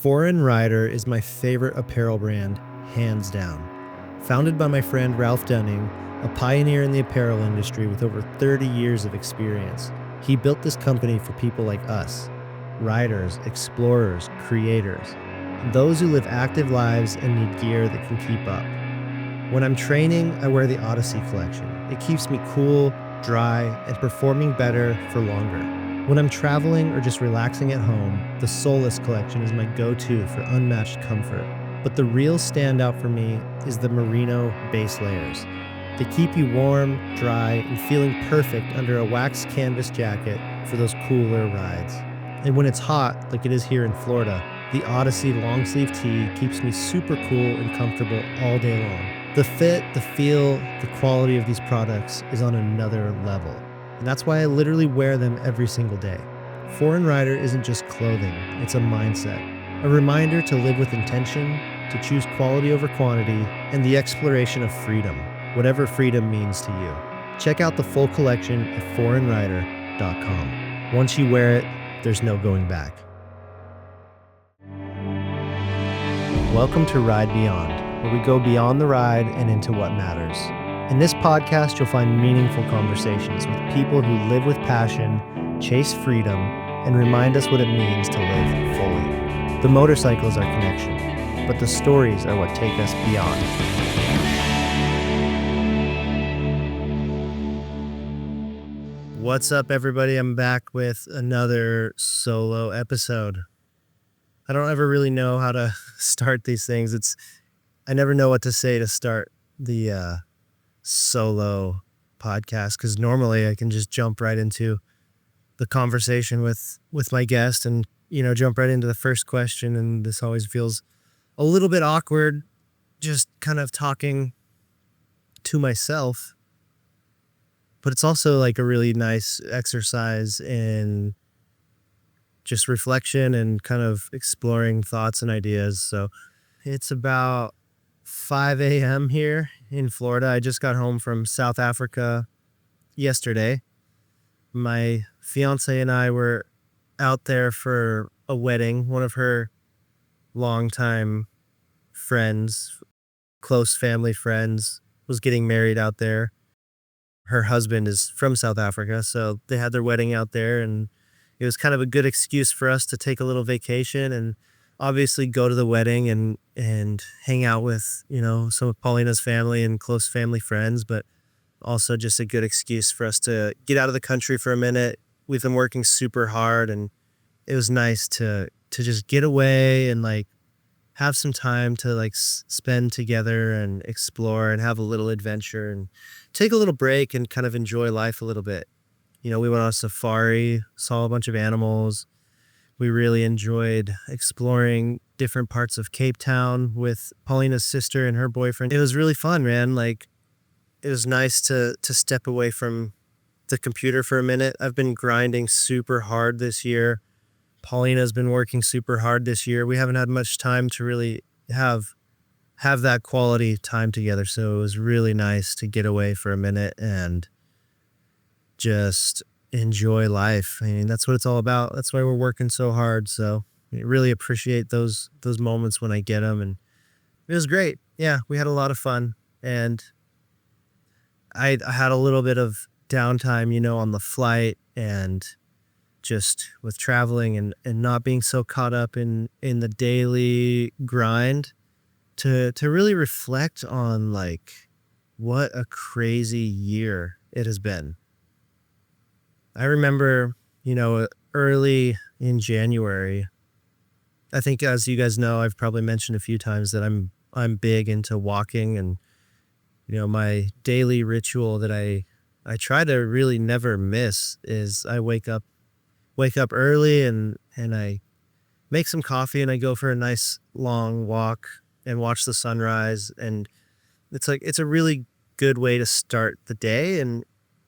Foreign Rider is my favorite apparel brand, hands down. Founded by my friend Ralph Dunning, a pioneer in the apparel industry with over 30 years of experience, he built this company for people like us, riders, explorers, creators, those who live active lives and need gear that can keep up. When I'm training, I wear the Odyssey collection. It keeps me cool, dry, and performing better for longer. When I'm traveling or just relaxing at home, the Solace collection is my go-to for unmatched comfort. But the real standout for me is the Merino base layers. They keep you warm, dry, and feeling perfect under a waxed canvas jacket for those cooler rides. And when it's hot, like it is here in Florida, the Odyssey long sleeve tee keeps me super cool and comfortable all day long. The fit, the feel, the quality of these products is on another level. And that's why I literally wear them every single day. Foreign Rider isn't just clothing, it's a mindset. A reminder to live with intention, to choose quality over quantity, and the exploration of freedom, whatever freedom means to you. Check out the full collection at foreignrider.com. Once you wear it, there's no going back. Welcome to Ride Beyond, where we go beyond the ride and into what matters. In this podcast, you'll find meaningful conversations with people who live with passion, chase freedom, and remind us what it means to live fully. The motorcycle is our connection, but the stories are what take us beyond. What's up, everybody? I'm back with another solo episode. I don't ever really know how to start these things. I never know what to say to start the solo podcast, because normally I can just jump right into the conversation with my guest and jump right into the first question, and this always feels a little bit awkward, just kind of talking to myself. But it's also like a really nice exercise in just reflection and kind of exploring thoughts and ideas. So it's about 5 a.m. here in Florida. I just got home from South Africa yesterday. My fiance and I were out there for a wedding. One of her longtime friends, close family friends, was getting married out there. Her husband is from South Africa, so they had their wedding out there, and it was kind of a good excuse for us to take a little vacation and obviously go to the wedding and hang out with, some of Paulina's family and close family friends, but also just a good excuse for us to get out of the country for a minute. We've been working super hard, and it was nice to just get away and have some time to spend together and explore and have a little adventure and take a little break and kind of enjoy life a little bit. We went on a safari, saw a bunch of animals. We really enjoyed exploring different parts of Cape Town with Paulina's sister and her boyfriend. It was really fun, man. It was nice to step away from the computer for a minute. I've been grinding super hard this year. Paulina's been working super hard this year. We haven't had much time to really have that quality time together. So it was really nice to get away for a minute and just enjoy life. I mean, that's what it's all about. That's why we're working so hard. So I really appreciate those moments when I get them. And it was great. Yeah, we had a lot of fun. And I had a little bit of downtime, on the flight and just with traveling and not being so caught up in the daily grind to really reflect on what a crazy year it has been. I remember, early in January, I think, as you guys know, I've probably mentioned a few times that I'm big into walking, and my daily ritual that I try to really never miss is I wake up early and I make some coffee and I go for a nice long walk and watch the sunrise. And it's a really good way to start the day. And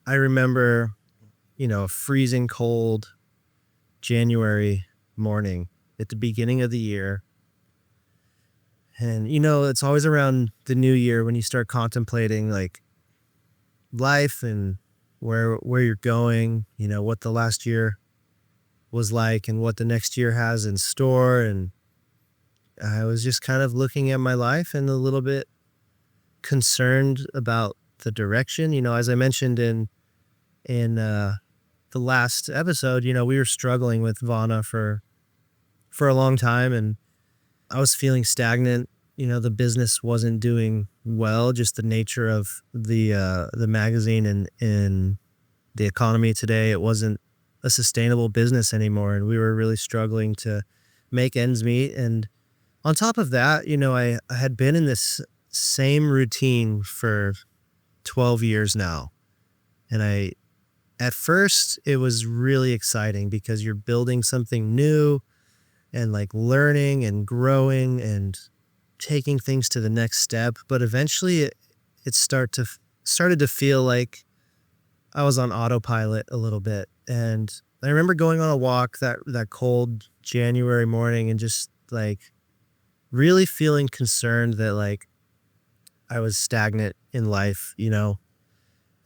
I remember, a freezing cold January morning at the beginning of the year. And, it's always around the new year when you start contemplating life and where you're going, what the last year was like and what the next year has in store. And I was just kind of looking at my life and a little bit concerned about the direction. As I mentioned in the last episode, we were struggling with Vana for a long time, and I was feeling stagnant. The business wasn't doing well, just the nature of the magazine and in the economy today. It wasn't a sustainable business anymore, and we were really struggling to make ends meet. And on top of that, I had been in this same routine for 12 years now. And at first it was really exciting because you're building something new and like learning and growing and taking things to the next step. But eventually it started to feel like I was on autopilot a little bit. And I remember going on a walk that cold January morning and just like really feeling concerned that like I was stagnant in life, and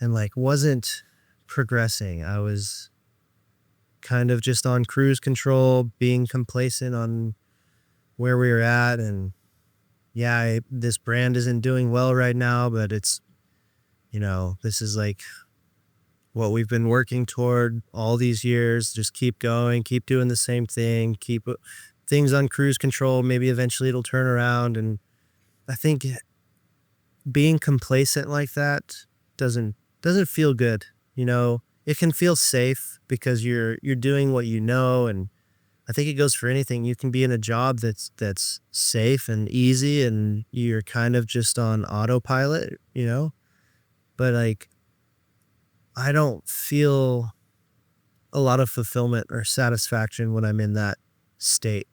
like wasn't progressing. I was kind of just on cruise control, being complacent on where we were at. And yeah, this brand isn't doing well right now, but it's, this is like what we've been working toward all these years. Just keep going, keep doing the same thing, keep things on cruise control. Maybe eventually it'll turn around. And I think being complacent like that doesn't feel good. It can feel safe because you're doing what you know. And I think it goes for anything. You can be in a job that's safe and easy and you're kind of just on autopilot, but like I don't feel a lot of fulfillment or satisfaction when I'm in that state.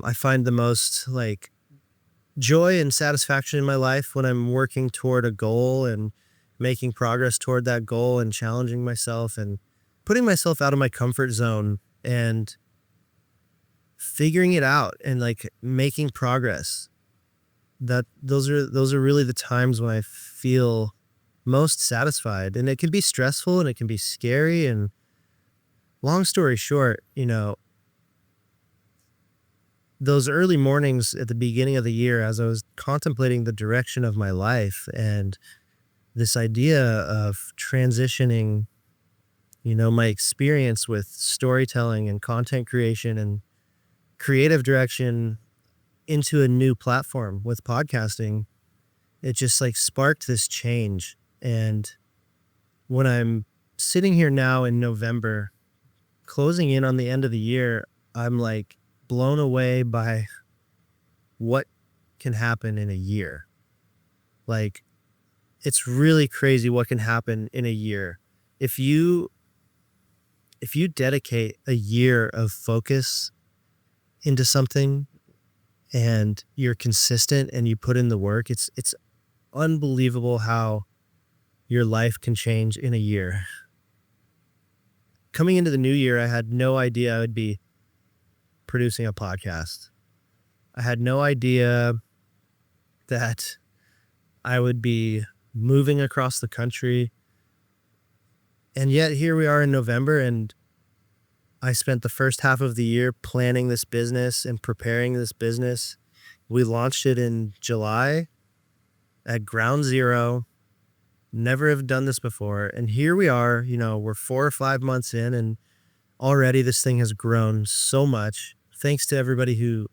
I find the most like joy and satisfaction in my life when I'm working toward a goal and making progress toward that goal and challenging myself and putting myself out of my comfort zone and figuring it out and like making progress. Those are really the times when I feel most satisfied. And it can be stressful and it can be scary. And long story short, those early mornings at the beginning of the year, as I was contemplating the direction of my life and this idea of transitioning, my experience with storytelling and content creation and creative direction into a new platform with podcasting, it just like sparked this change. And when I'm sitting here now in November, closing in on the end of the year, I'm like blown away by what can happen in a year. Like, it's really crazy what can happen in a year. If you dedicate a year of focus into something and you're consistent and you put in the work, it's unbelievable how your life can change in a year. Coming into the new year, I had no idea I would be producing a podcast. I had no idea that I would be moving across the country. And yet here we are in November, and I spent the first half of the year planning this business and preparing this business. We launched it in July at ground zero. Never have done this before. And here we are, we're 4 or 5 months in, and already this thing has grown so much. Thanks to everybody who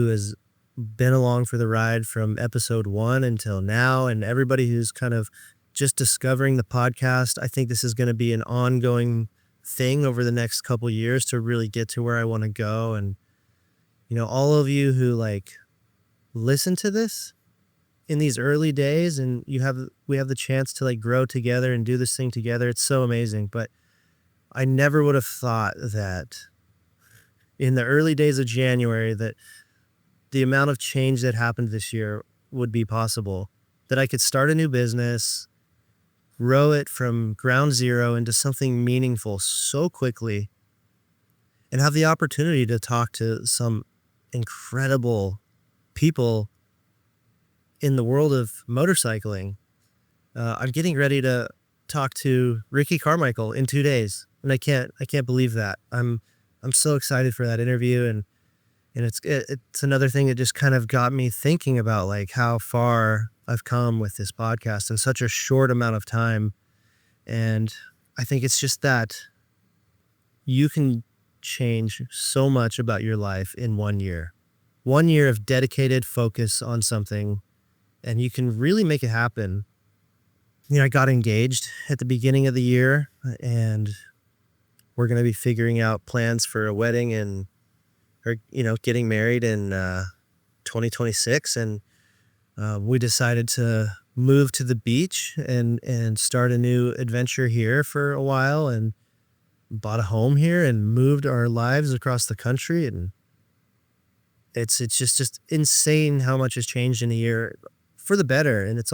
has been along for the ride from episode 1 until now, and everybody who's kind of just discovering the podcast. I think this is going to be an ongoing thing over the next couple years to really get to where I want to go. And, all of you who like listen to this in these early days and we have the chance to like grow together and do this thing together. It's so amazing. But I never would have thought that in the early days of January that the amount of change that happened this year would be possible, that I could start a new business, grow it from ground zero into something meaningful so quickly, and have the opportunity to talk to some incredible people in the world of motorcycling. I'm getting ready to talk to Ricky Carmichael in 2 days, and I can't believe that. I'm so excited for that interview, and And it's another thing that just kind of got me thinking about like how far I've come with this podcast in such a short amount of time. And I think it's just that you can change so much about your life in 1 year. 1 year of dedicated focus on something, and you can really make it happen. I got engaged at the beginning of the year, and we're going to be figuring out plans for a wedding or getting married in 2026. And we decided to move to the beach and start a new adventure here for a while, and bought a home here and moved our lives across the country. And it's just insane how much has changed in a year for the better. And it's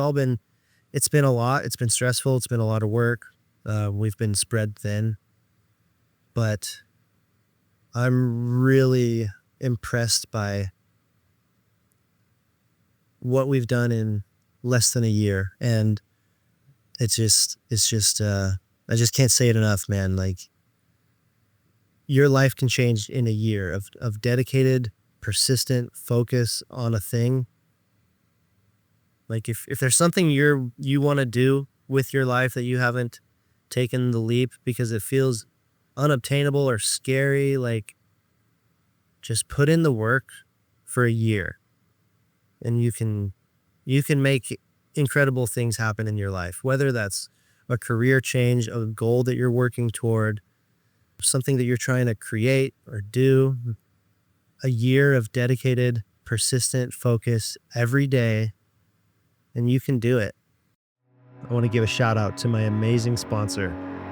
been a lot. It's been stressful. It's been a lot of work. We've been spread thin, but I'm really impressed by what we've done in less than a year. And I just can't say it enough, man. Like, your life can change in a year of dedicated, persistent focus on a thing. Like if there's something you want to do with your life that you haven't taken the leap because it feels unobtainable or scary, like, just put in the work for a year, and you can make incredible things happen in your life, whether that's a career change, a goal that you're working toward, something that you're trying to create or do. A year of dedicated, persistent focus every day, and you can do it. I want to give a shout out to my amazing sponsor,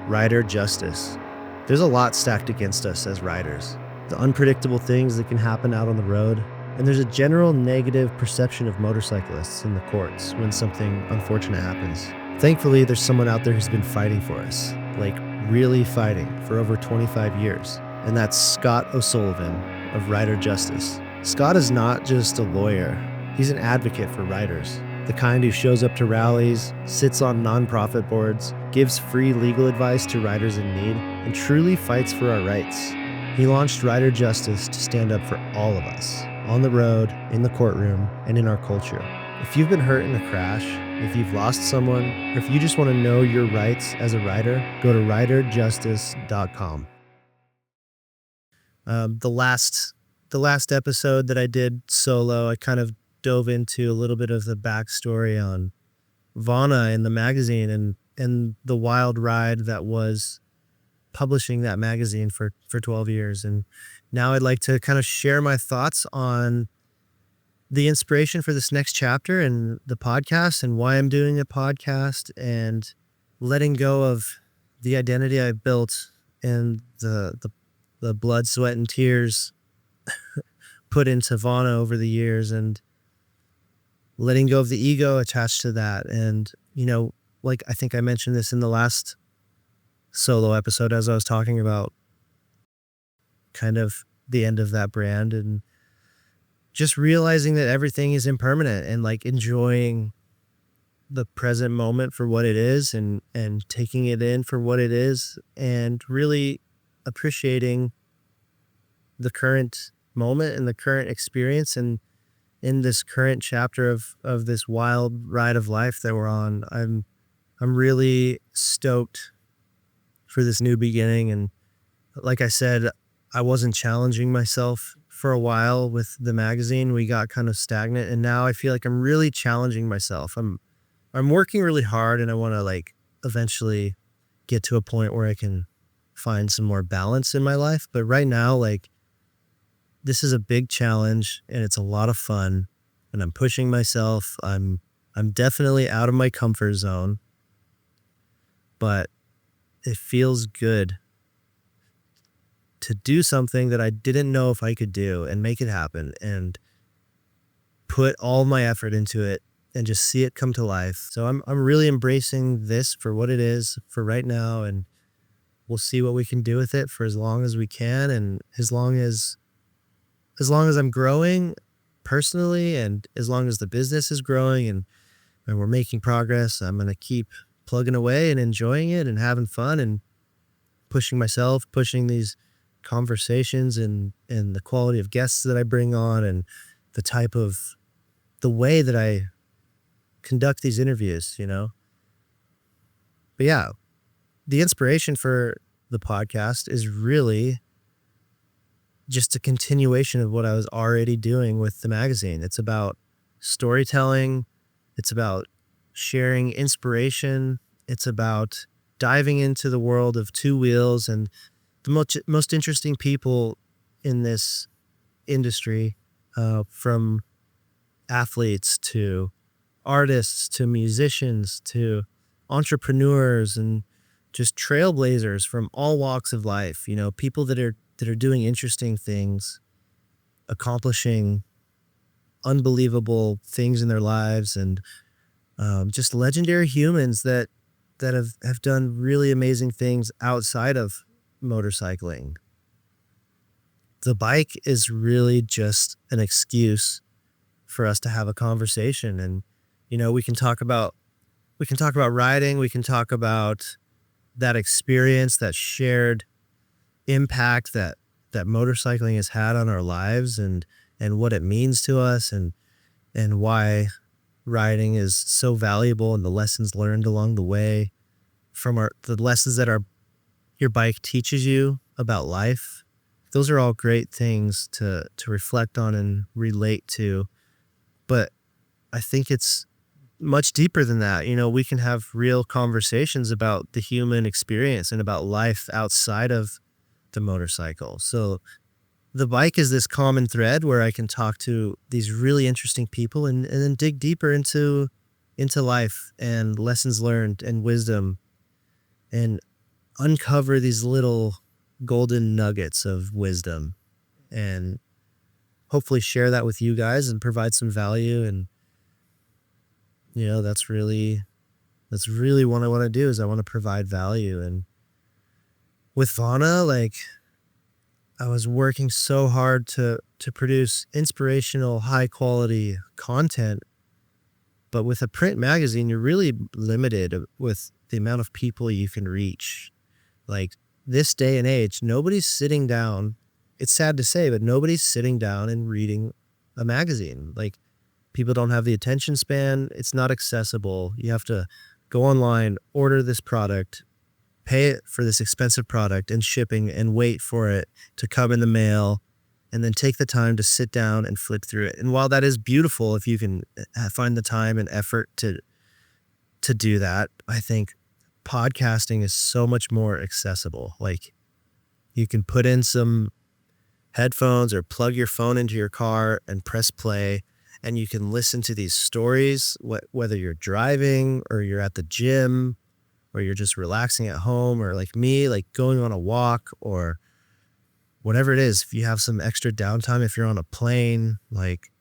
Rider Justice. There's a lot stacked against us as riders. The unpredictable things that can happen out on the road, and there's a general negative perception of motorcyclists in the courts when something unfortunate happens. Thankfully, there's someone out there who's been fighting for us, like really fighting for over 25 years, and that's Scott O'Sullivan of Rider Justice. Scott is not just a lawyer, he's an advocate for riders, the kind who shows up to rallies, sits on nonprofit boards, gives free legal advice to riders in need, and truly fights for our rights. He launched Rider Justice to stand up for all of us, on the road, in the courtroom, and in our culture. If you've been hurt in a crash, if you've lost someone, or if you just want to know your rights as a rider, go to riderjustice.com. The last episode that I did solo, I kind of dove into a little bit of the backstory on Vana and the magazine and the wild ride that was publishing that magazine for 12 years. And now I'd like to kind of share my thoughts on the inspiration for this next chapter and the podcast and why I'm doing a podcast and letting go of the identity I built and the blood, sweat, and tears put into Vana over the years, and letting go of the ego attached to that. And, like I think I mentioned this in the last solo episode as I was talking about kind of the end of that brand, and just realizing that everything is impermanent and like enjoying the present moment for what it is and taking it in for what it is, and really appreciating the current moment and the current experience. And in this current chapter of this wild ride of life that we're on, I'm really stoked for this new beginning. And like I said, I wasn't challenging myself for a while with the magazine. We got kind of stagnant, and now I feel like I'm really challenging myself. I'm working really hard, and I want to like eventually get to a point where I can find some more balance in my life. But right now, like, this is a big challenge and it's a lot of fun, and I'm pushing myself. I'm definitely out of my comfort zone, but it feels good to do something that I didn't know if I could do and make it happen and put all my effort into it and just see it come to life. So I'm really embracing this for what it is for right now, and we'll see what we can do with it for as long as we can, and as long as I'm growing personally, and as long as the business is growing and we're making progress, I'm going to keep plugging away and enjoying it and having fun and pushing myself, pushing these conversations and the quality of guests that I bring on and the way that I conduct these interviews, you know? But yeah, the inspiration for the podcast is really just a continuation of what I was already doing with the magazine. It's about storytelling. It's about sharing inspiration. It's about diving into the world of two wheels and the most interesting people in this industry, from athletes to artists to musicians to entrepreneurs and just trailblazers from all walks of life. You know, people that are doing interesting things, accomplishing unbelievable things in their lives, and just legendary humans that have done really amazing things outside of motorcycling. The bike is really just an excuse for us to have a conversation, and you know, we can talk about riding, we can talk about that experience, that shared impact that motorcycling has had on our lives, and what it means to us, and why riding is so valuable, and the lessons learned along the way from the lessons that your bike teaches you about life. Those are all great things to reflect on and relate to. But I think it's much deeper than that. You know, we can have real conversations about the human experience and about life outside of the motorcycle. So the bike is this common thread where I can talk to these really interesting people and then dig deeper into life and lessons learned and wisdom, and uncover these little golden nuggets of wisdom, and hopefully share that with you guys and provide some value. And you know, that's really what I want to do, is I want to provide value. And with Vana, like, I was working so hard to produce inspirational, high quality content, but with a print magazine, you're really limited with the amount of people you can reach. Like, this day and age, nobody's sitting down. It's sad to say, but nobody's sitting down and reading a magazine. Like, people don't have the attention span. It's not accessible. You have to go online, order this product, pay it for this expensive product and shipping, and wait for it to come in the mail, and then take the time to sit down and flip through it. And while that is beautiful, if you can find the time and effort to do that, I think podcasting is so much more accessible. Like, you can put in some headphones or plug your phone into your car and press play, and you can listen to these stories, whether you're driving or you're at the gym or you're just relaxing at home, or like me, like going on a walk, or whatever it is. If you have some extra downtime, if you're on a plane, like,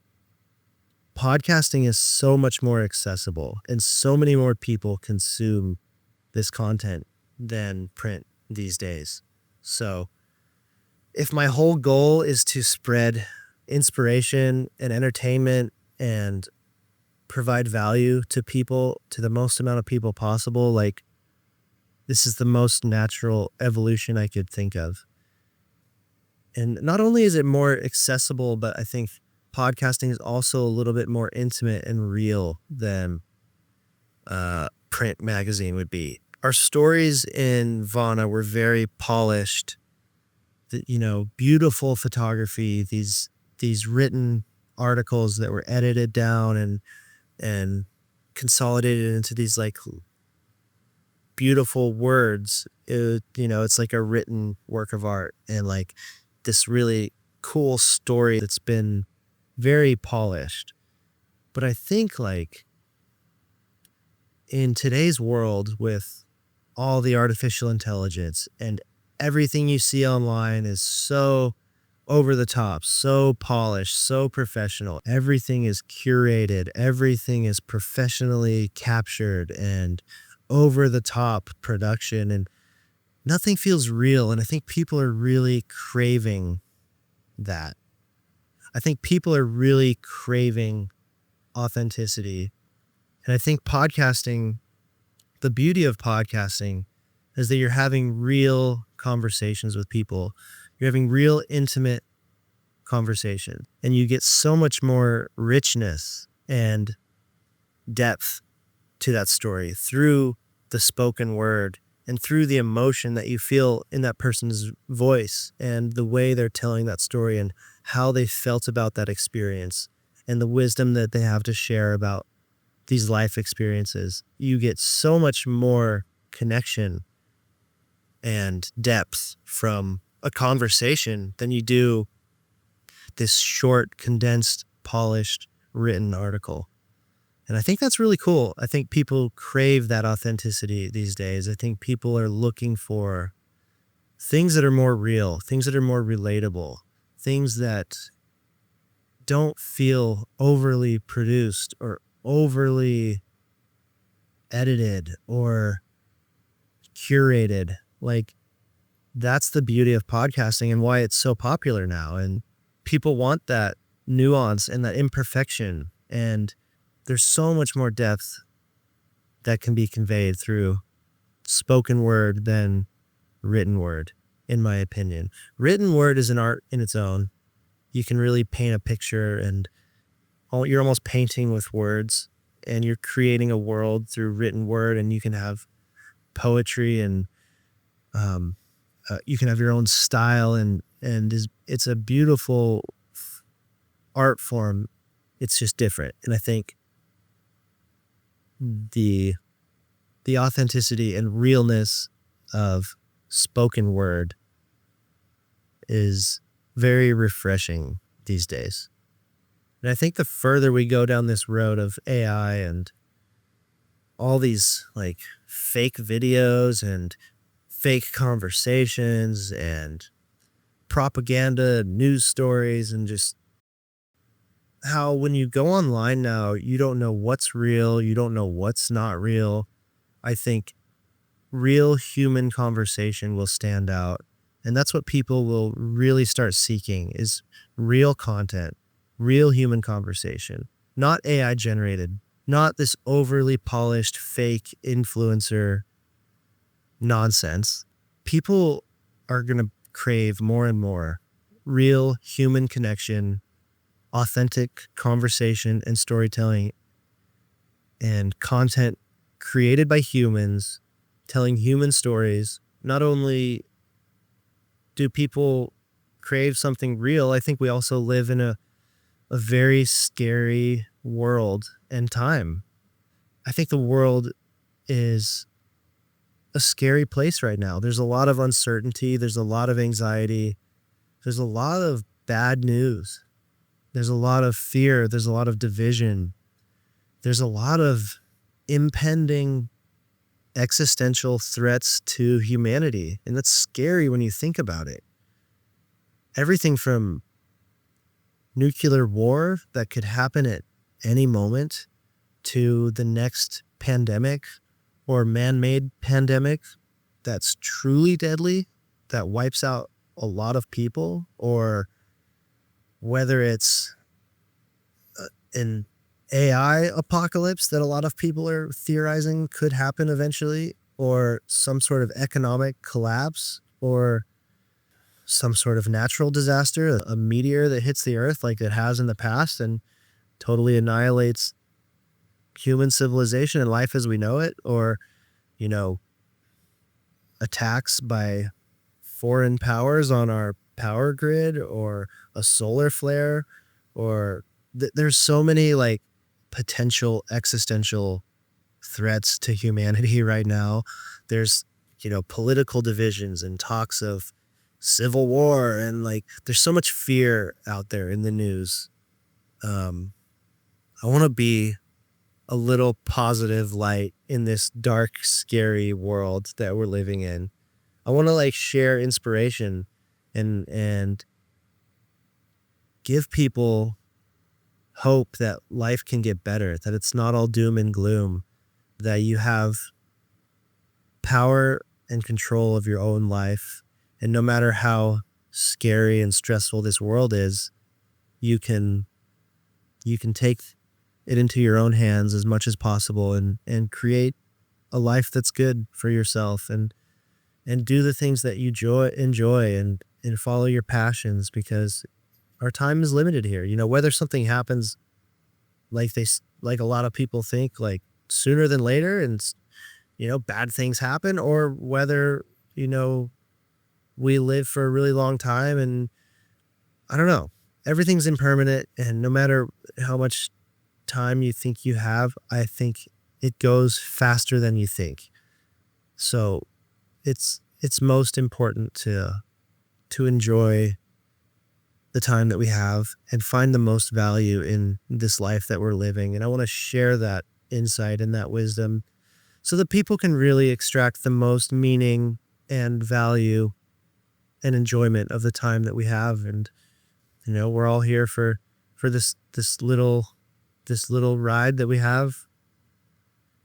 podcasting is so much more accessible, and so many more people consume this content than print these days. So if my whole goal is to spread inspiration and entertainment and provide value to people, to the most amount of people possible, like, this is the most natural evolution I could think of. And not only is it more accessible, but I think podcasting is also a little bit more intimate and real than print magazine would be. Our stories in Vana were very polished, you know, beautiful photography, these written articles that were edited down and consolidated into these like beautiful words. You know, it's like a written work of art, and like this really cool story that's been very polished. But I think, like, in today's world, with all the artificial intelligence and everything you see online is so over the top, so polished, so professional. Everything is curated. Everything is professionally captured and over the top production, and nothing feels real. And I think people are really craving that. I think people are really craving authenticity. And I think podcasting, the beauty of podcasting is that you're having real conversations with people. You're having real intimate conversation, and you get so much more richness and depth to that story through the spoken word and through the emotion that you feel in that person's voice and the way they're telling that story and how they felt about that experience and the wisdom that they have to share about these life experiences. You get so much more connection and depth from a conversation than you do this short, condensed, polished, written article. And I think that's really cool. I think people crave that authenticity these days. I think people are looking for things that are more real, things that are more relatable, things that don't feel overly produced or overly edited or curated. Like, that's the beauty of podcasting and why it's so popular now. And people want that nuance and that imperfection. And there's so much more depth that can be conveyed through spoken word than written word, in my opinion. Written word is an art in its own. You can really paint a picture, and you're almost painting with words, and you're creating a world through written word, and you can have poetry, and you can have your own style, and it's a beautiful art form. It's just different. And I think the authenticity and realness of spoken word is very refreshing these days. And I think the further we go down this road of AI and all these like fake videos and fake conversations and propaganda, news stories, and just how when you go online now, you don't know what's real, you don't know what's not real. I think real human conversation will stand out. And that's what people will really start seeking, is real content, real human conversation, not AI generated, not this overly polished fake influencer nonsense. People are going to crave more and more real human connection, authentic conversation and storytelling, and content created by humans, telling human stories. Not only do people crave something real, I think we also live in a very scary world and time. I think the world is a scary place right now. There's a lot of uncertainty. There's a lot of anxiety. There's a lot of bad news. There's a lot of fear. There's a lot of division. There's a lot of impending existential threats to humanity. And that's scary when you think about it. Everything from nuclear war that could happen at any moment to the next pandemic or man-made pandemic that's truly deadly, that wipes out a lot of people, or whether it's an AI apocalypse that a lot of people are theorizing could happen eventually, or some sort of economic collapse, or some sort of natural disaster, a meteor that hits the earth like it has in the past and totally annihilates human civilization and life as we know it, or, attacks by foreign powers on our power grid, or a solar flare, or there's so many like potential existential threats to humanity right now. There's, political divisions and talks of civil war, and like there's so much fear out there in the news. I want to be a little positive light in this dark, scary world that we're living in. I want to like share inspiration and give people hope that life can get better, that it's not all doom and gloom, that you have power and control of your own life. And no matter how scary and stressful this world is, you can take it into your own hands as much as possible and create a life that's good for yourself, and do the things that you enjoy, and and follow your passions, because our time is limited here. Whether something happens like a lot of people think, like sooner than later, and bad things happen, or whether, you know, we live for a really long time, and I don't know. Everything's impermanent, and no matter how much time you think you have, I think it goes faster than you think. So it's most important to enjoy the time that we have and find the most value in this life that we're living. And I want to share that insight and that wisdom so that people can really extract the most meaning and value and enjoyment of the time that we have. And we're all here for this little ride that we have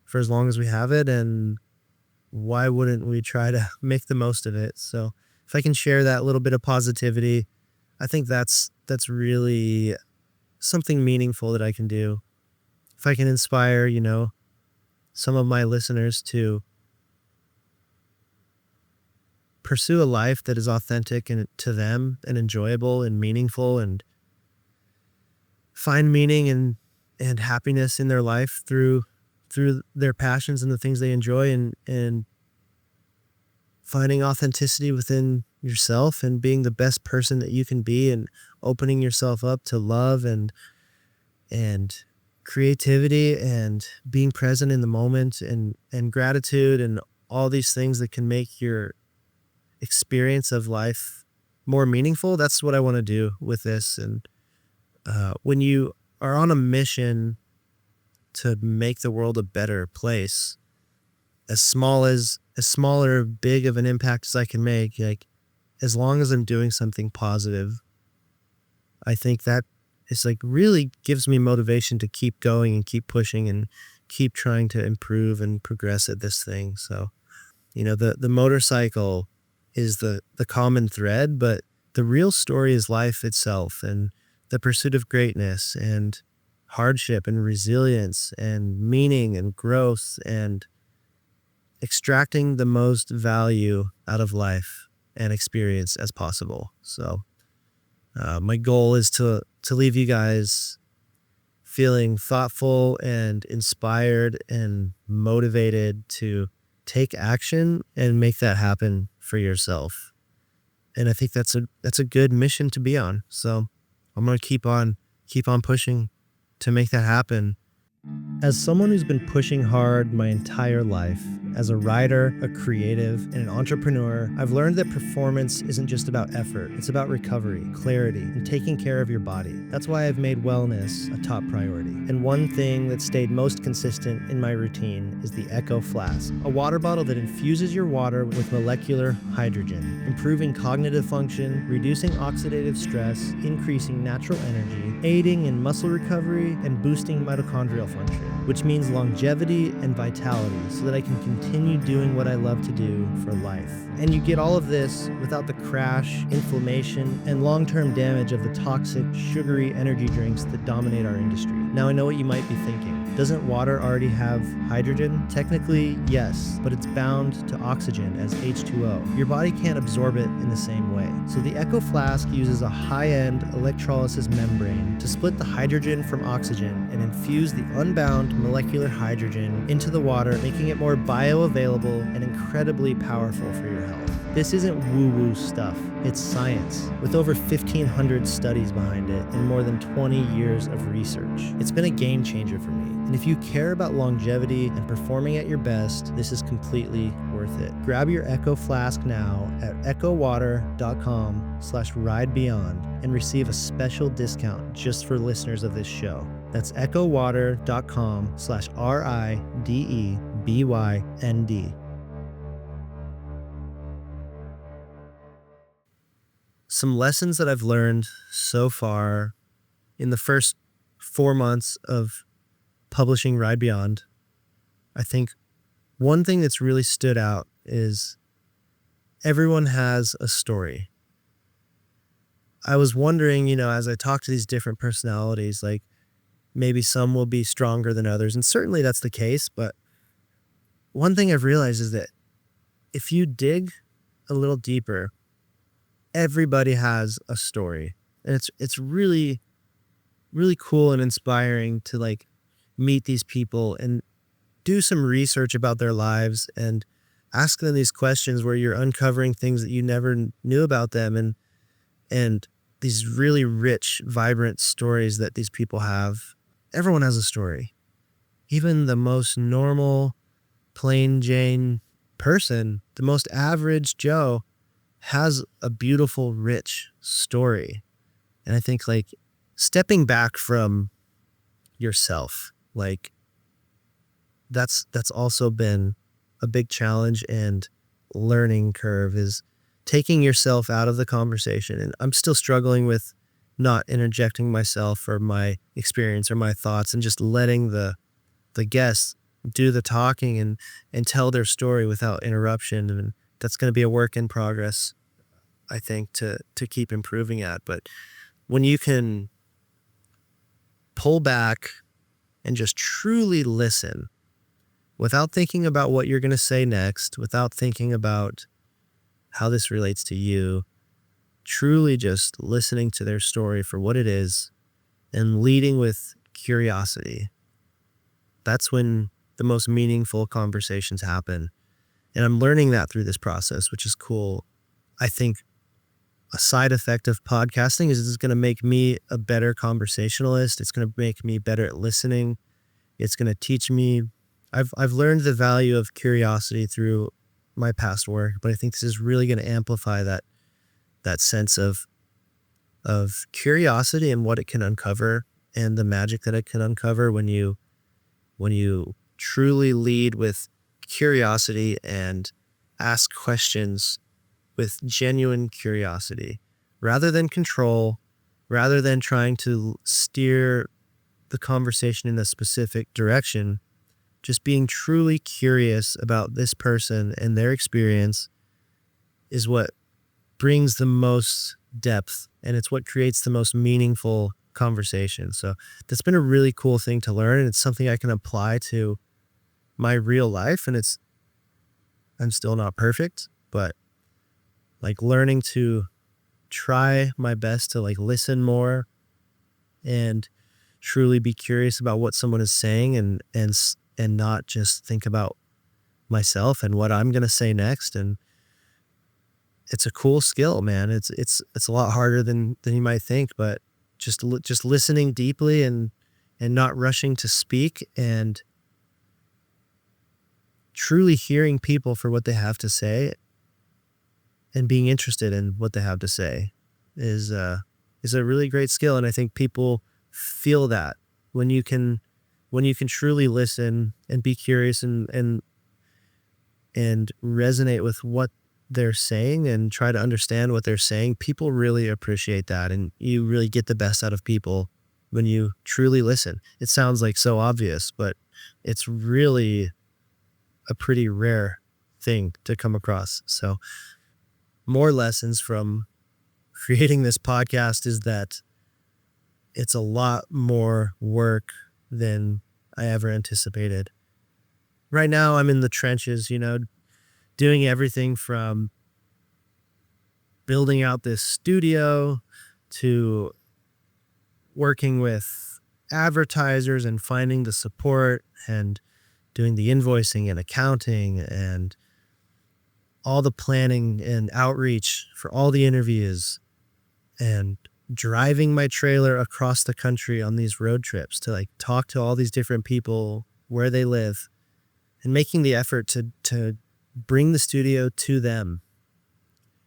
for as long as we have it, and why wouldn't we try to make the most of it? So if I can share that little bit of positivity, I think that's really something meaningful that I can do. If I can inspire, some of my listeners to pursue a life that is authentic and to them and enjoyable and meaningful, and find meaning and happiness in their life through their passions and the things they enjoy, and finding authenticity within yourself and being the best person that you can be, and opening yourself up to love and creativity and being present in the moment, and gratitude, and all these things that can make your experience of life more meaningful. That's what I want to do with this. And when you are on a mission to make the world a better place, as small or big of an impact as I can make, like, as long as I'm doing something positive, I think that it's like really gives me motivation to keep going and keep pushing and keep trying to improve and progress at this thing. So, the motorcycle is the common thread, but the real story is life itself, and the pursuit of greatness and hardship and resilience and meaning and growth, and extracting the most value out of life and experience as possible. So my goal is to leave you guys feeling thoughtful and inspired and motivated to take action and make that happen for yourself. And I think that's a good mission to be on. So I'm going to keep on pushing to make that happen. As someone who's been pushing hard my entire life, as a writer, a creative, and an entrepreneur, I've learned that performance isn't just about effort. It's about recovery, clarity, and taking care of your body. That's why I've made wellness a top priority. And one thing that stayed most consistent in my routine is the Echo Flask, a water bottle that infuses your water with molecular hydrogen, improving cognitive function, reducing oxidative stress, increasing natural energy, aiding in muscle recovery, and boosting mitochondrial function, which means longevity and vitality, so that I can continue doing what I love to do for life. And you get all of this without the crash, inflammation, and long-term damage of the toxic, sugary energy drinks that dominate our industry. Now, I know what you might be thinking. Doesn't water already have hydrogen? Technically, yes, but it's bound to oxygen as H2O. Your body can't absorb it in the same way. So the Echo Flask uses a high-end electrolysis membrane to split the hydrogen from oxygen and infuse the unbound molecular hydrogen into the water, making it more bioavailable and incredibly powerful for your health. This isn't woo-woo stuff. It's science, with over 1,500 studies behind it and more than 20 years of research. It's been a game changer for me. And if you care about longevity and performing at your best, this is completely worth it. Grab your Echo Flask now at echowater.com/ridebeyond and receive a special discount just for listeners of this show. That's echowater.com/RIDEBYND. Some lessons that I've learned so far in the first 4 months of publishing Ride Beyond. I think one thing that's really stood out is everyone has a story. I was wondering, as I talk to these different personalities, like maybe some will be stronger than others, and certainly that's the case, but one thing I've realized is that if you dig a little deeper, everybody has a story. And it's really, really cool and inspiring to like meet these people and do some research about their lives and ask them these questions where you're uncovering things that you never knew about them, and these really rich, vibrant stories that these people have. Everyone has a story. Even the most normal, plain Jane person, the most average Joe, has a beautiful, rich story. And I think like stepping back from yourself, like that's also been a big challenge and learning curve, is taking yourself out of the conversation. And I'm still struggling with not interjecting myself or my experience or my thoughts, and just letting the guests do the talking and tell their story without interruption. And that's going to be a work in progress, I think, to keep improving at. But when you can pull back and just truly listen without thinking about what you're going to say next, without thinking about how this relates to you, truly just listening to their story for what it is and leading with curiosity, that's when the most meaningful conversations happen. And I'm learning that through this process, which is cool. I think a side effect of podcasting is it's going to make me a better conversationalist. It's going to make me better at listening. It's going to teach me. I've learned the value of curiosity through my past work, but I think this is really going to amplify that sense of curiosity and what it can uncover, and the magic that it can uncover when you truly lead with curiosity and ask questions with genuine curiosity, rather than control, rather than trying to steer the conversation in a specific direction. Just being truly curious about this person and their experience is what brings the most depth, and it's what creates the most meaningful conversation. So that's been a really cool thing to learn, and it's something I can apply to my real life. And I'm still not perfect, but like learning to try my best to like listen more and truly be curious about what someone is saying, and not just think about myself and what I'm going to say next. And it's a cool skill, man. It's a lot harder than you might think, but just listening deeply and not rushing to speak, and truly hearing people for what they have to say and being interested in what they have to say is a really great skill. And I think people feel that when you can truly listen and be curious and resonate with what they're saying and try to understand what they're saying, people really appreciate that. And you really get the best out of people when you truly listen. It sounds like so obvious, but it's really a pretty rare thing to come across. So more lessons from creating this podcast is that it's a lot more work than I ever anticipated. Right now, I'm in the trenches, doing everything from building out this studio to working with advertisers and finding the support and doing the invoicing and accounting and all the planning and outreach for all the interviews, and driving my trailer across the country on these road trips to like talk to all these different people where they live, and making the effort to bring the studio to them,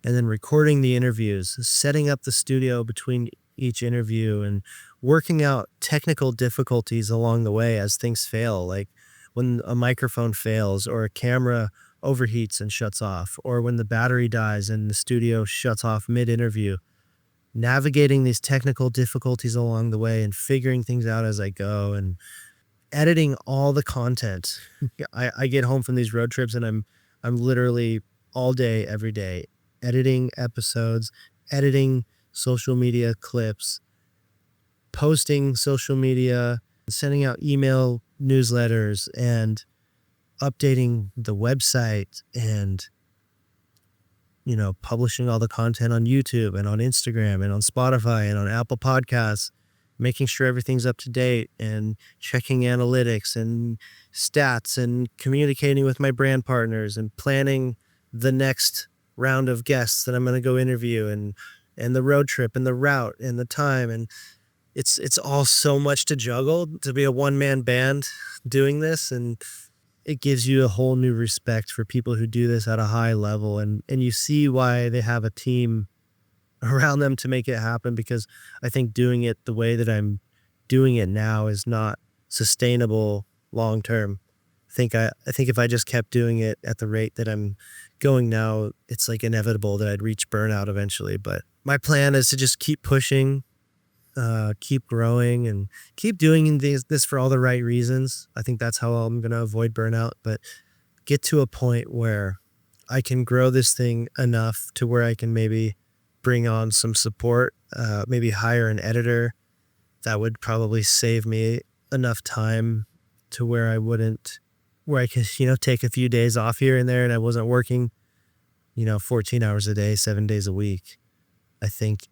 and then recording the interviews, setting up the studio between each interview, and working out technical difficulties along the way as things fail, like when a microphone fails or a camera overheats and shuts off, or when the battery dies and the studio shuts off mid-interview. Navigating these technical difficulties along the way and figuring things out as I go, and editing all the content. I get home from these road trips and I'm literally all day, every day, editing episodes, editing social media clips, posting social media, sending out email newsletters, and updating the website, and publishing all the content on YouTube and on Instagram and on Spotify and on Apple Podcasts, making sure everything's up to date and checking analytics and stats and communicating with my brand partners and planning the next round of guests that I'm going to go interview and the road trip and the route and the time. And it's all so much to juggle to be a one-man band doing this. And it gives you a whole new respect for people who do this at a high level. And you see why they have a team around them to make it happen, because I think doing it the way that I'm doing it now is not sustainable long term. I think if I just kept doing it at the rate that I'm going now, it's like inevitable that I'd reach burnout eventually. But my plan is to just keep pushing, keep growing, and keep doing this for all the right reasons. I think that's how I'm going to avoid burnout, but get to a point where I can grow this thing enough to where I can maybe bring on some support, maybe hire an editor. That would probably save me enough time to where I could, take a few days off here and there and I wasn't working, 14 hours a day, 7 days a week. I think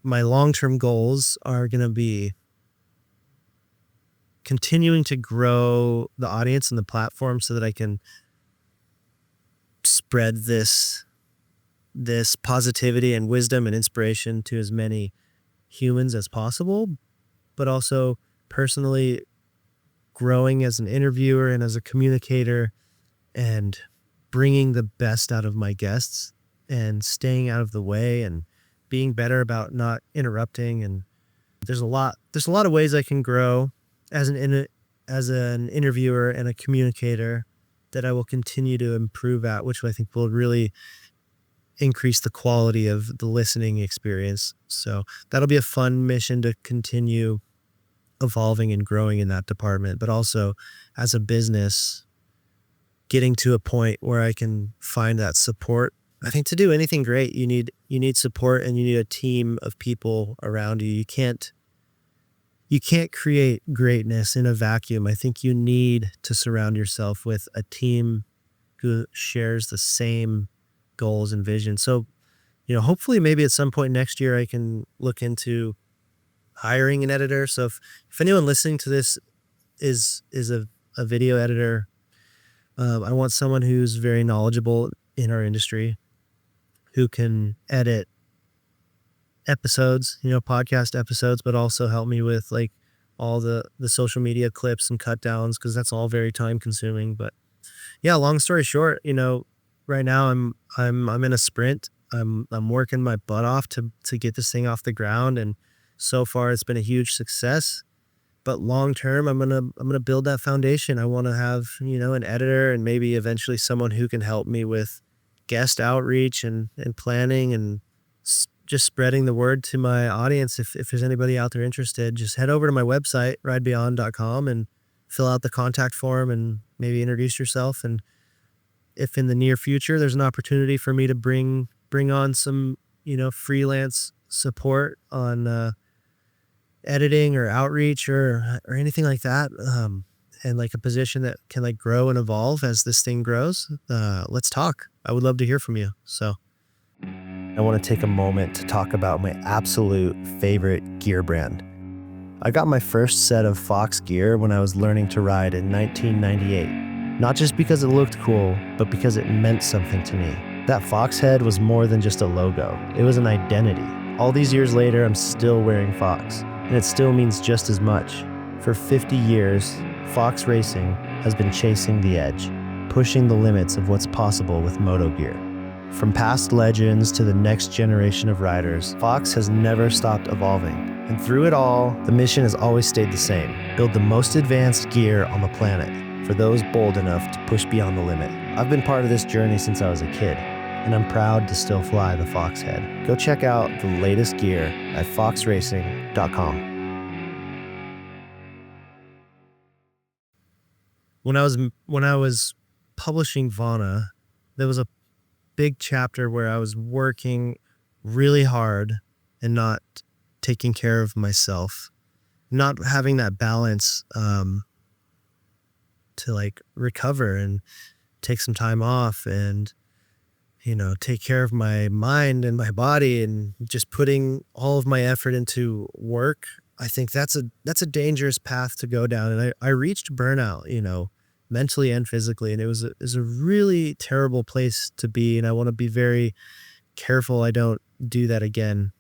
my long-term goals are going to be continuing to grow the audience and the platform so that I can spread this positivity and wisdom and inspiration to as many humans as possible, but also personally growing as an interviewer and as a communicator and bringing the best out of my guests and staying out of the way and being better about not interrupting. And there's a lot of ways I can grow as an interviewer and a communicator that I will continue to improve at, which I think will really increase the quality of the listening experience. So that'll be a fun mission to continue evolving and growing in that department, but also as a business, getting to a point where I can find that support. I think to do anything great, you need support and you need a team of people around you. You can't create greatness in a vacuum. I think you need to surround yourself with a team who shares the same goals and vision. So, hopefully maybe at some point next year I can look into hiring an editor. So if anyone listening to this is a video editor, I want someone who's very knowledgeable in our industry, who can edit episodes, podcast episodes, but also help me with like all the social media clips and cut downs, because that's all very time consuming. But yeah, long story short, right now I'm in a sprint. I'm working my butt off to get this thing off the ground, and so far it's been a huge success. But long term, I'm gonna build that foundation. I want to have an editor and maybe eventually someone who can help me with guest outreach and planning and just spreading the word to my audience. If there's anybody out there interested, just head over to my website, ridebeyond.com, and fill out the contact form and maybe introduce yourself. And if in the near future there's an opportunity for me to bring on some freelance support on editing or outreach or anything like that, and like a position that can like grow and evolve as this thing grows, let's talk. I would love to hear from you. So I want to take a moment to talk about my absolute favorite gear brand. I got my first set of Fox gear when I was learning to ride in 1998. Not just because it looked cool, but because it meant something to me. That Fox head was more than just a logo. It was an identity. All these years later, I'm still wearing Fox, and it still means just as much. For 50 years, Fox Racing has been chasing the edge, pushing the limits of what's possible with moto gear. From past legends to the next generation of riders, Fox has never stopped evolving. And through it all, the mission has always stayed the same: build the most advanced gear on the planet for those bold enough to push beyond the limit. I've been part of this journey since I was a kid, and I'm proud to still fly the Fox head. Go check out the latest gear at foxracing.com. When I was publishing Vana, there was a big chapter where I was working really hard and not taking care of myself, not having that balance to like recover and take some time off and take care of my mind and my body and just putting all of my effort into work, I think that's a dangerous path to go down. And I reached burnout, mentally and physically, and it was a really terrible place to be. And I want to be very careful I don't do that again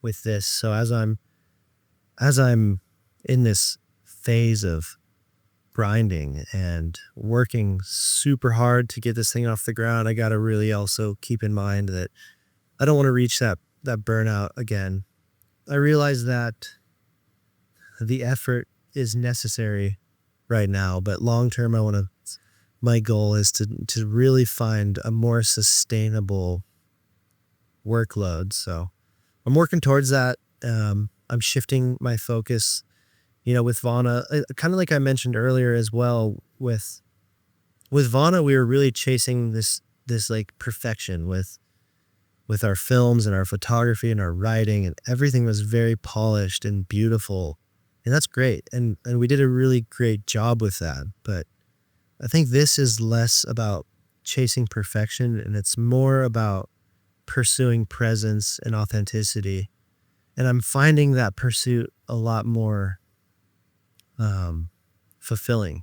with this. So as I'm in this phase of grinding and working super hard to get this thing off the ground, I got to really also keep in mind that I don't want to reach that burnout again. I realize that the effort is necessary right now, but long term, my goal is to really find a more sustainable workload. So I'm working towards that. I'm shifting my focus, with Vana, kind of like I mentioned earlier as well. With Vana, we were really chasing this like perfection with our films and our photography and our writing, and everything was very polished and beautiful, and that's great. And we did a really great job with that. But I think this is less about chasing perfection, and it's more about pursuing presence and authenticity. And I'm finding that pursuit a lot more fulfilling.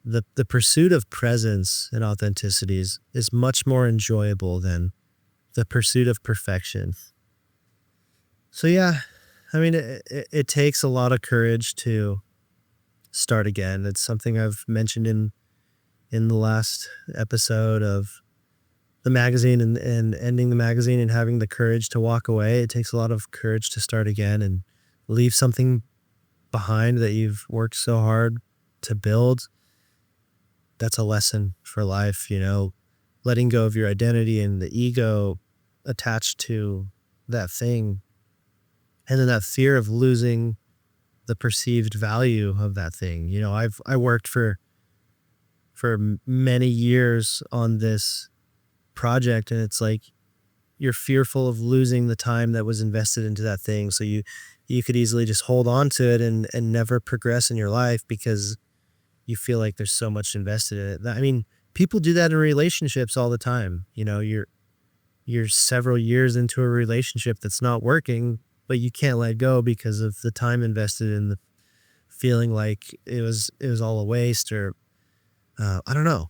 The pursuit of presence and authenticity is much more enjoyable than the pursuit of perfection. So yeah, I mean, it takes a lot of courage to start again. It's something I've mentioned in the last episode of the magazine, and ending the magazine and having the courage to walk away. It takes a lot of courage to start again and leave something behind that you've worked so hard to build. That's a lesson for life, letting go of your identity and the ego attached to that thing. And then that fear of losing the perceived value of that thing. I worked for many years on this project, and it's like you're fearful of losing the time that was invested into that thing. So you could easily just hold on to it and never progress in your life because you feel like there's so much invested in it. I mean, people do that in relationships all the time. You're several years into a relationship that's not working, but you can't let go because of the time invested in the feeling like it was all a waste, or I don't know.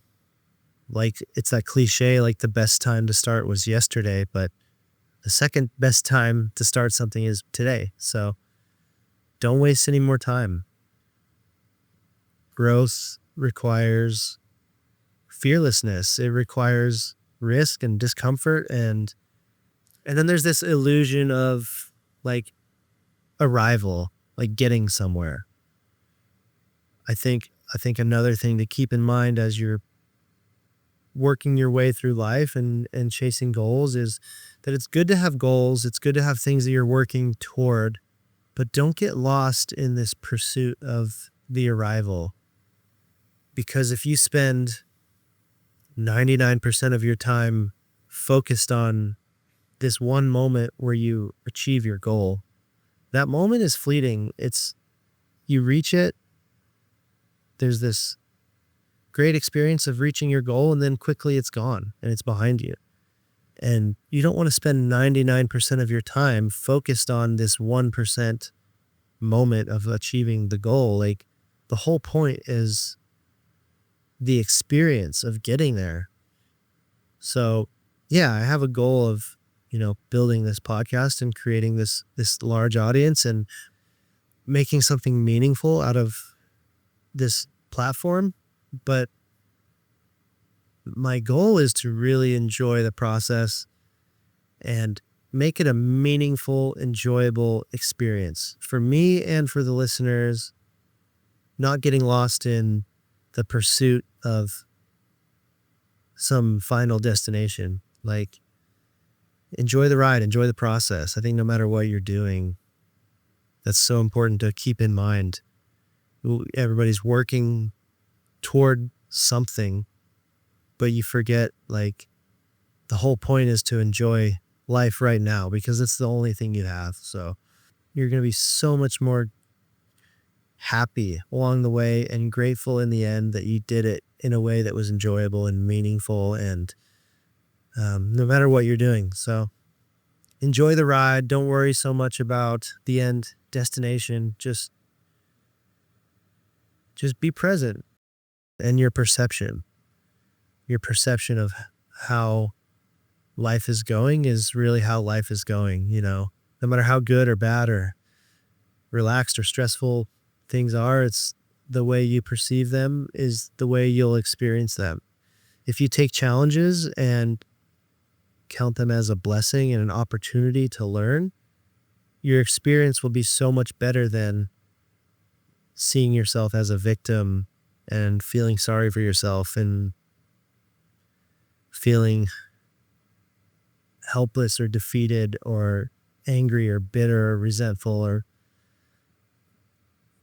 Like, it's that cliche, like the best time to start was yesterday, but the second best time to start something is today. So don't waste any more time. Growth requires fearlessness. It requires risk and discomfort, and then there's this illusion of like arrival, like getting somewhere. I think another thing to keep in mind as you're working your way through life and chasing goals is that it's good to have goals. It's good to have things that you're working toward, but don't get lost in this pursuit of the arrival. Because if you spend 99% of your time focused on this one moment where you achieve your goal, that moment is fleeting. You reach it. There's this great experience of reaching your goal, and then quickly it's gone and it's behind you. And you don't want to spend 99% of your time focused on this 1% moment of achieving the goal. Like, the whole point is the experience of getting there. So yeah, I have a goal of, building this podcast and creating this large audience and making something meaningful out of this platform. But my goal is to really enjoy the process and make it a meaningful, enjoyable experience for me and for the listeners, not getting lost in the pursuit of some final destination. Like, enjoy the ride, enjoy the process. I think no matter what you're doing, that's so important to keep in mind. Everybody's working toward something, but you forget, like, the whole point is to enjoy life right now because it's the only thing you have. So you're going to be so much more happy along the way and grateful in the end that you did it in a way that was enjoyable and meaningful and no matter what you're doing. So enjoy the ride. Don't worry so much about the end destination. Just be present, and your perception of how life is going is really how life is going, no matter how good or bad or relaxed or stressful things are, it's the way you perceive them is the way you'll experience them. If you take challenges and count them as a blessing and an opportunity to learn, your experience will be so much better than seeing yourself as a victim and feeling sorry for yourself and feeling helpless or defeated or angry or bitter or resentful. Or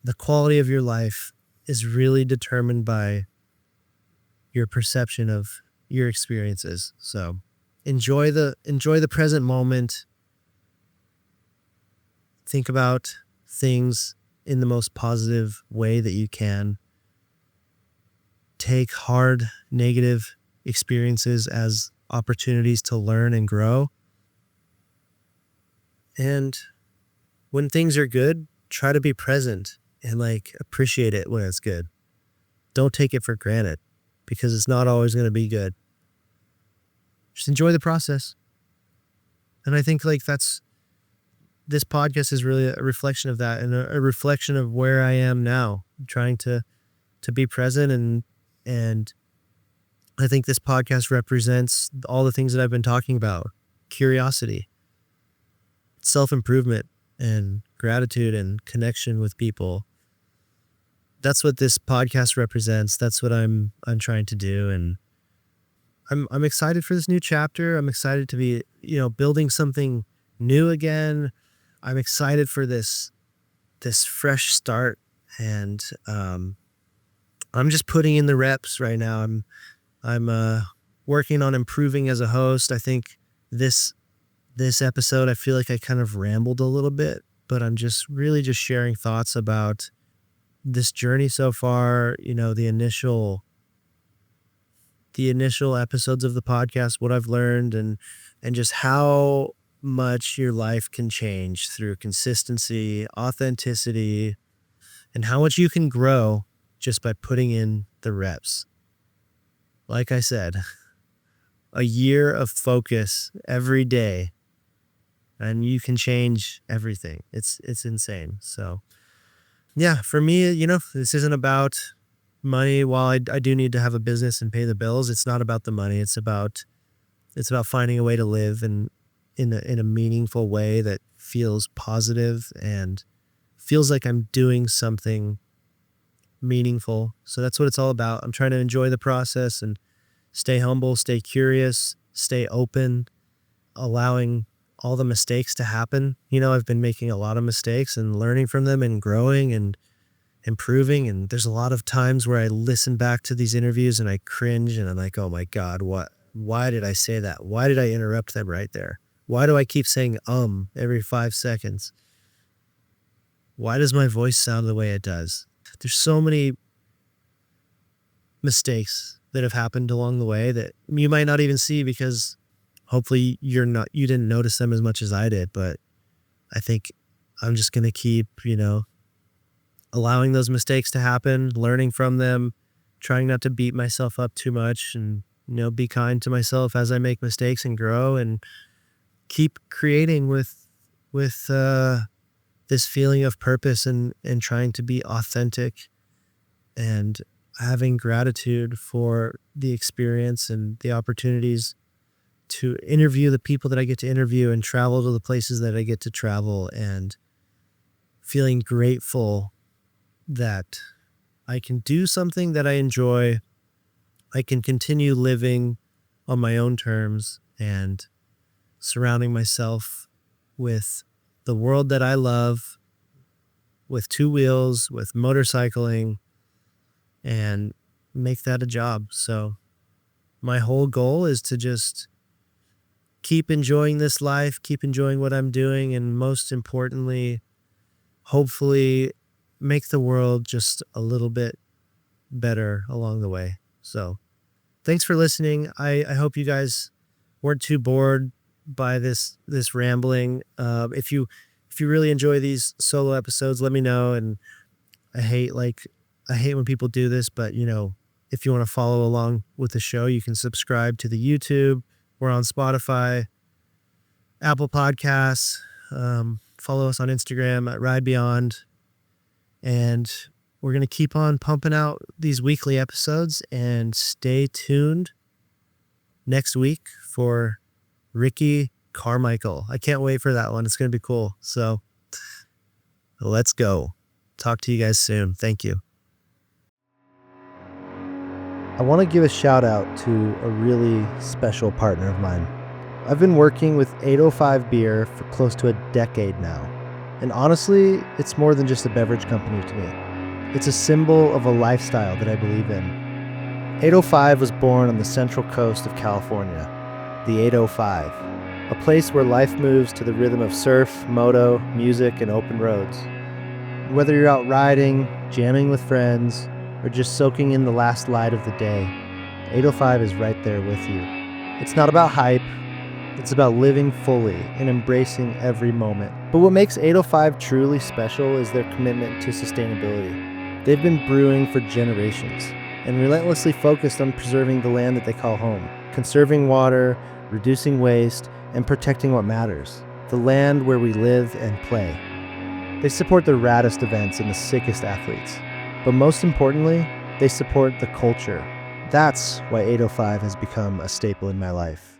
the quality of your life is really determined by your perception of your experiences. So enjoy the present moment. Think about things in the most positive way that you can. Take hard, negative experiences as opportunities to learn and grow. And when things are good, try to be present and appreciate it when it's good. Don't take it for granted because it's not always going to be good. Just enjoy the process. And I think this podcast is really a reflection of that and a reflection of where I am now, trying to be present. And I think this podcast represents all the things that I've been talking about: curiosity, self-improvement, and gratitude and connection with people. That's what this podcast represents. That's what I'm trying to do. And I'm excited for this new chapter. I'm excited to be, building something new again. I'm excited for this fresh start. And I'm just putting in the reps right now. I'm working on improving as a host. I think this episode, I feel like I kind of rambled a little bit, but I'm just really just sharing thoughts about this journey so far, the initial episodes of the podcast, what I've learned, and just how much your life can change through consistency, authenticity, and how much you can grow just by putting in the reps. Like I said, a year of focus every day, and you can change everything. It's insane. So yeah, for me, this isn't about money. While I do need to have a business and pay the bills, it's not about the money. It's about finding a way to live in a meaningful way that feels positive and feels like I'm doing something meaningful. So that's what it's all about. I'm trying to enjoy the process and stay humble, stay curious, stay open, allowing all the mistakes to happen. I've been making a lot of mistakes and learning from them and growing and improving. And there's a lot of times where I listen back to these interviews and I cringe and I'm like, oh my God, why did I say that? Why did I interrupt them right there? Why do I keep saying every 5 seconds? Why does my voice sound the way it does? There's so many mistakes that have happened along the way that you might not even see because hopefully you didn't notice them as much as I did. But I think I'm just going to keep, allowing those mistakes to happen, learning from them, trying not to beat myself up too much, and, be kind to myself as I make mistakes and grow, and keep creating with this feeling of purpose and trying to be authentic and having gratitude for the experience and the opportunities to interview the people that I get to interview and travel to the places that I get to travel, and feeling grateful that I can do something that I enjoy. I can continue living on my own terms and surrounding myself with the world that I love, with 2 wheels, with motorcycling, and make that a job. So my whole goal is to just keep enjoying this life, keep enjoying what I'm doing, and most importantly, hopefully make the world just a little bit better along the way. So thanks for listening. I hope you guys weren't too bored by this rambling. If you really enjoy these solo episodes, let me know. And I hate when people do this, but if you want to follow along with the show, you can subscribe to the YouTube. We're on Spotify, Apple Podcasts. Follow us on Instagram at RIDE BYND. And we're going to keep on pumping out these weekly episodes, and stay tuned next week for Ricky Carmichael. I can't wait for that one. It's going to be cool. So let's go. Talk to you guys soon. Thank you. I want to give a shout out to a really special partner of mine. I've been working with 805 Beer for close to a decade now. And honestly, it's more than just a beverage company to me. It's a symbol of a lifestyle that I believe in. 805 was born on the central coast of California, the 805, a place where life moves to the rhythm of surf, moto, music, and open roads. Whether you're out riding, jamming with friends, or just soaking in the last light of the day, 805 is right there with you. It's not about hype. It's about living fully and embracing every moment. But what makes 805 truly special is their commitment to sustainability. They've been brewing for generations and relentlessly focused on preserving the land that they call home, conserving water, reducing waste, and protecting what matters, the land where we live and play. They support the raddest events and the sickest athletes. But most importantly, they support the culture. That's why 805 has become a staple in my life.